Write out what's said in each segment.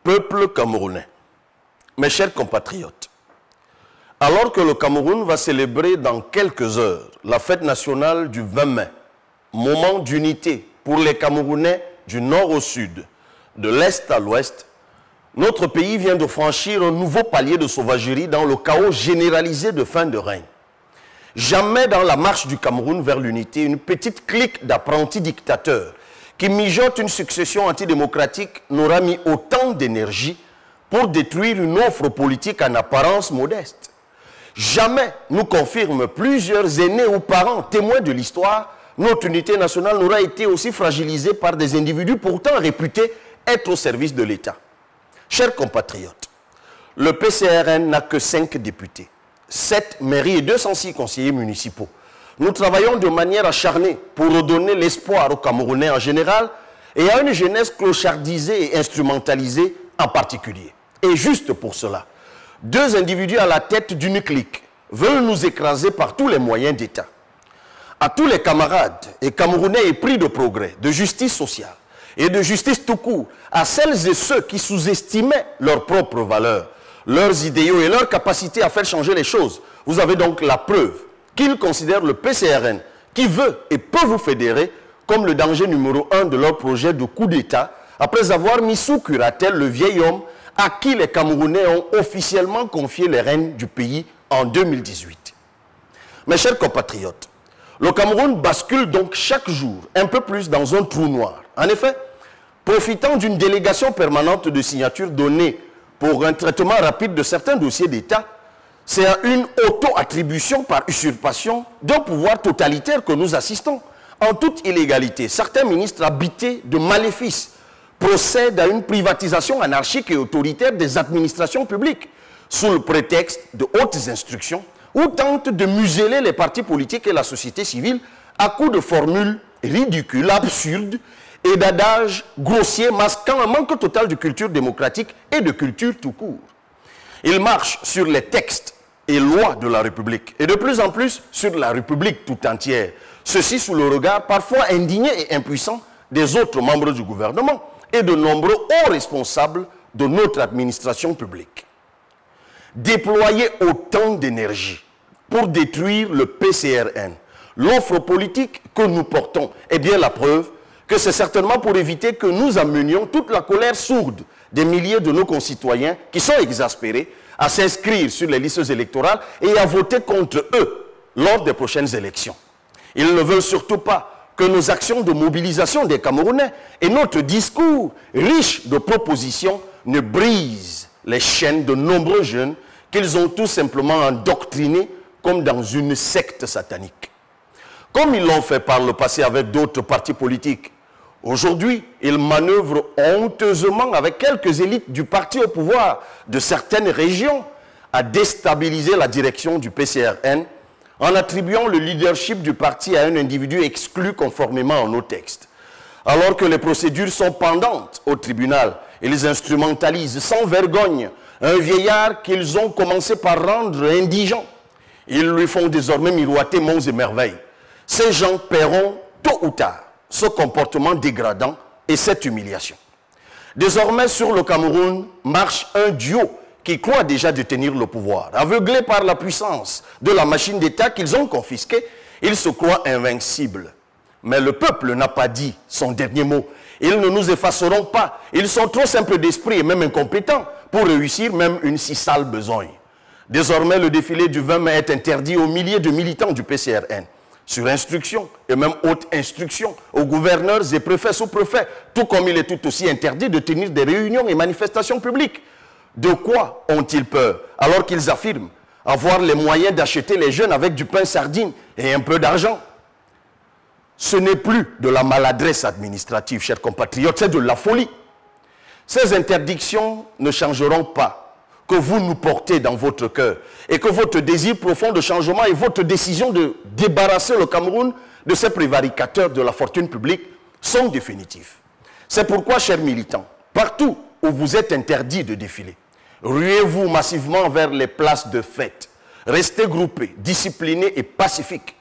Peuple camerounais, mes chers compatriotes, alors que le Cameroun va célébrer dans quelques heures la fête nationale du 20 mai, moment d'unité pour les Camerounais du nord au sud, de l'est à l'ouest, notre pays vient de franchir un nouveau palier de sauvagerie dans le chaos généralisé de fin de règne. Jamais dans la marche du Cameroun vers l'unité, une petite clique d'apprentis dictateurs qui mijotent une succession antidémocratique n'aura mis autant d'énergie pour détruire une offre politique en apparence modeste. Jamais, nous confirment plusieurs aînés ou parents témoins de l'histoire, notre unité nationale n'aura été aussi fragilisée par des individus pourtant réputés être au service de l'État. Chers compatriotes, le PCRN n'a que 5 députés, 7 mairies et 206 conseillers municipaux. Nous travaillons de manière acharnée pour redonner l'espoir aux Camerounais en général et à une jeunesse clochardisée et instrumentalisée en particulier. Et juste pour cela, 2 individus à la tête d'une clique veulent nous écraser par tous les moyens d'État. À tous les camarades et Camerounais épris de progrès, de justice sociale et de justice tout court, à celles et ceux qui sous-estimaient leurs propres valeurs, leurs idéaux et leur capacité à faire changer les choses, vous avez donc la preuve qu'ils considèrent le PCRN, qui veut et peut vous fédérer, comme le danger numéro 1 de leur projet de coup d'État, après avoir mis sous curatelle le vieil homme à qui les Camerounais ont officiellement confié les rênes du pays en 2018. Mes chers compatriotes, le Cameroun bascule donc chaque jour un peu plus dans un trou noir. En effet, profitant d'une délégation permanente de signatures données pour un traitement rapide de certains dossiers d'État, c'est à une auto-attribution par usurpation d'un pouvoir totalitaire que nous assistons. En toute illégalité, certains ministres habités de maléfices procèdent à une privatisation anarchique et autoritaire des administrations publiques, sous le prétexte de hautes instructions, ou tentent de museler les partis politiques et la société civile à coups de formules ridicules, absurdes et d'adages grossiers masquant un manque total de culture démocratique et de culture tout court. Ils marchent sur les textes et lois de la République, et de plus en plus sur la République tout entière, ceci sous le regard parfois indigné et impuissant des autres membres du gouvernement et de nombreux hauts responsables de notre administration publique. Déployer autant d'énergie pour détruire le PCRN, l'offre politique que nous portons, est bien la preuve que c'est certainement pour éviter que nous amenions toute la colère sourde des milliers de nos concitoyens qui sont exaspérés à s'inscrire sur les listes électorales et à voter contre eux lors des prochaines élections. Ils ne veulent surtout pas que nos actions de mobilisation des Camerounais et notre discours riche de propositions ne brisent les chaînes de nombreux jeunes qu'ils ont tout simplement endoctrinés comme dans une secte satanique. Comme ils l'ont fait par le passé avec d'autres partis politiques, aujourd'hui, ils manœuvrent honteusement avec quelques élites du parti au pouvoir de certaines régions à déstabiliser la direction du PCRN en attribuant le leadership du parti à un individu exclu conformément à nos textes. Alors que les procédures sont pendantes au tribunal, ils instrumentalisent sans vergogne un vieillard qu'ils ont commencé par rendre indigent. Ils lui font désormais miroiter monts et merveilles. Ces gens paieront tôt ou tard ce comportement dégradant et cette humiliation. Désormais, sur le Cameroun, marche un duo qui croit déjà détenir le pouvoir. Aveuglés par la puissance de la machine d'État qu'ils ont confisquée, ils se croient invincibles. Mais le peuple n'a pas dit son dernier mot. Ils ne nous effaceront pas. Ils sont trop simples d'esprit et même incompétents pour réussir même une si sale besogne. Désormais, le défilé du 20 mai est interdit aux milliers de militants du PCRN. Sur instruction et même haute instruction aux gouverneurs et préfets sous-préfets, tout comme il est tout aussi interdit de tenir des réunions et manifestations publiques. De quoi ont-ils peur alors qu'ils affirment avoir les moyens d'acheter les jeunes avec du pain sardine et un peu d'argent? Ce n'est plus de la maladresse administrative, chers compatriotes, c'est de la folie. Ces interdictions ne changeront pas que vous nous portez dans votre cœur et que votre désir profond de changement et votre décision de débarrasser le Cameroun de ces prévaricateurs de la fortune publique sont définitifs. C'est pourquoi, chers militants, partout où vous êtes interdits de défiler, ruez-vous massivement vers les places de fête. Restez groupés, disciplinés et pacifiques.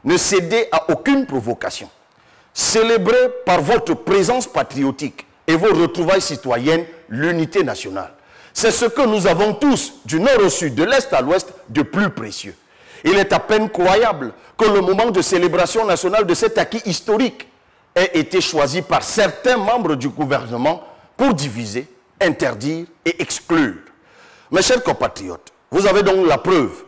Ne cédez à aucune provocation. Célébrez par votre présence patriotique et vos retrouvailles citoyennes l'unité nationale. C'est ce que nous avons tous, du nord au sud, de l'est à l'ouest, de plus précieux. Il est à peine croyable que le moment de célébration nationale de cet acquis historique ait été choisi par certains membres du gouvernement pour diviser, interdire et exclure. Mes chers compatriotes, vous avez donc la preuve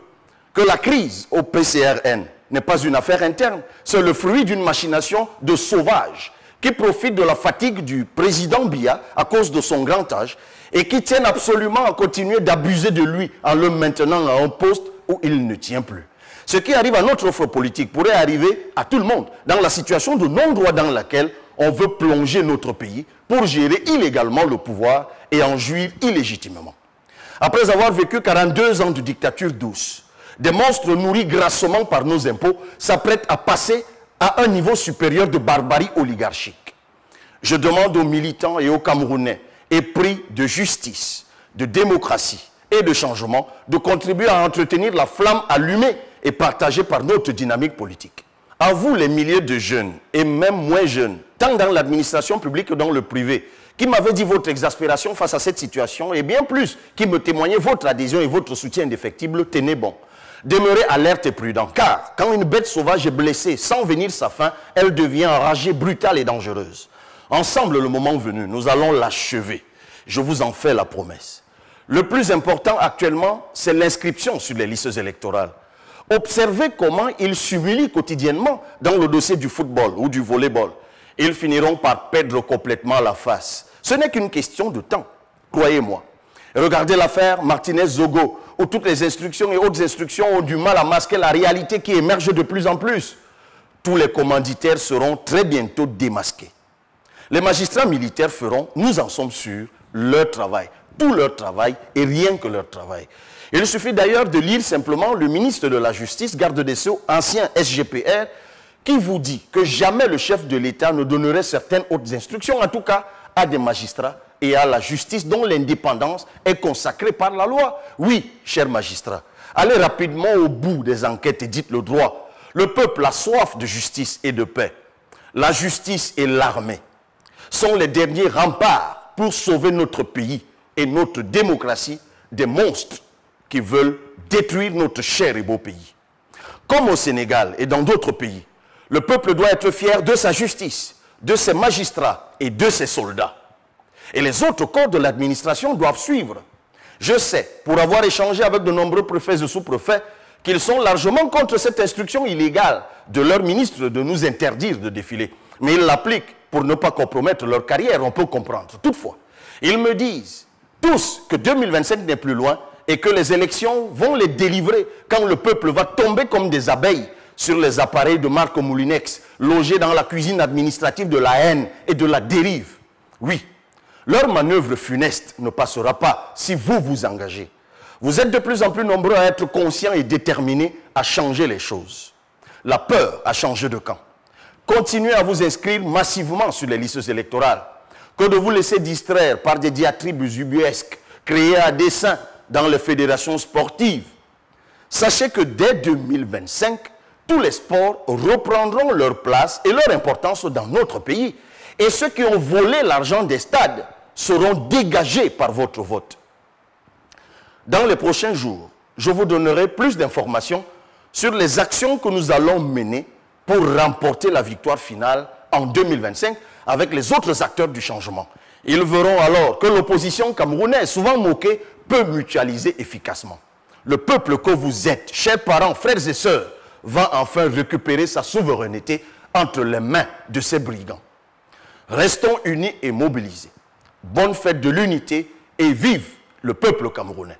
que la crise au PCRN n'est pas une affaire interne, c'est le fruit d'une machination de sauvages qui profitent de la fatigue du président Biya à cause de son grand âge et qui tiennent absolument à continuer d'abuser de lui en le maintenant à un poste où il ne tient plus. Ce qui arrive à notre offre politique pourrait arriver à tout le monde dans la situation de non-droit dans laquelle on veut plonger notre pays pour gérer illégalement le pouvoir et en jouir illégitimement. Après avoir vécu 42 ans de dictature douce, des monstres nourris grassement par nos impôts s'apprêtent à passer à un niveau supérieur de barbarie oligarchique. Je demande aux militants et aux Camerounais épris de justice, de démocratie et de changement de contribuer à entretenir la flamme allumée et partagée par notre dynamique politique. À vous les milliers de jeunes et même moins jeunes, tant dans l'administration publique que dans le privé, qui m'avez dit votre exaspération face à cette situation et bien plus, qui me témoignez votre adhésion et votre soutien indéfectible, tenez bon. Demeurez alerte et prudent, car quand une bête sauvage est blessée sans venir sa fin, elle devient enragée, brutale et dangereuse. Ensemble, le moment venu, nous allons l'achever. Je vous en fais la promesse. Le plus important actuellement, c'est l'inscription sur les listes électorales. Observez comment ils s'humilient quotidiennement dans le dossier du football ou du volleyball. Ils finiront par perdre complètement la face. Ce n'est qu'une question de temps, croyez-moi. Regardez l'affaire Martinez-Zogo, où toutes les instructions et autres instructions ont du mal à masquer la réalité qui émerge de plus en plus. Tous les commanditaires seront très bientôt démasqués. Les magistrats militaires feront, nous en sommes sûrs, leur travail. Tout leur travail et rien que leur travail. Il suffit d'ailleurs de lire simplement le ministre de la Justice, garde des Sceaux, ancien SGPR, qui vous dit que jamais le chef de l'État ne donnerait certaines autres instructions, en tout cas à des magistrats et à la justice dont l'indépendance est consacrée par la loi. Oui, chers magistrats, allez rapidement au bout des enquêtes et dites le droit. Le peuple a soif de justice et de paix. La justice et l'armée sont les derniers remparts pour sauver notre pays et notre démocratie des monstres qui veulent détruire notre cher et beau pays. Comme au Sénégal et dans d'autres pays, le peuple doit être fier de sa justice, de ses magistrats et de ses soldats. Et les autres corps de l'administration doivent suivre. Je sais, pour avoir échangé avec de nombreux préfets et sous-préfets, qu'ils sont largement contre cette instruction illégale de leur ministre de nous interdire de défiler. Mais ils l'appliquent pour ne pas compromettre leur carrière, on peut comprendre. Toutefois, ils me disent tous que 2025 n'est plus loin et que les élections vont les délivrer quand le peuple va tomber comme des abeilles sur les appareils de marque Moulinex, logés dans la cuisine administrative de la haine et de la dérive. Oui, leur manœuvre funeste ne passera pas si vous vous engagez. Vous êtes de plus en plus nombreux à être conscients et déterminés à changer les choses. La peur a changé de camp. Continuez à vous inscrire massivement sur les listes électorales, que de vous laisser distraire par des diatribes ubuesques créées à dessein dans les fédérations sportives. Sachez que dès 2025, tous les sports reprendront leur place et leur importance dans notre pays. Et ceux qui ont volé l'argent des stades seront dégagés par votre vote. Dans les prochains jours, je vous donnerai plus d'informations sur les actions que nous allons mener pour remporter la victoire finale en 2025 avec les autres acteurs du changement. Ils verront alors que l'opposition camerounaise, souvent moquée, peut mutualiser efficacement. Le peuple que vous êtes, chers parents, frères et sœurs, va enfin récupérer sa souveraineté entre les mains de ces brigands. Restons unis et mobilisés. Bonne fête de l'unité et vive le peuple camerounais.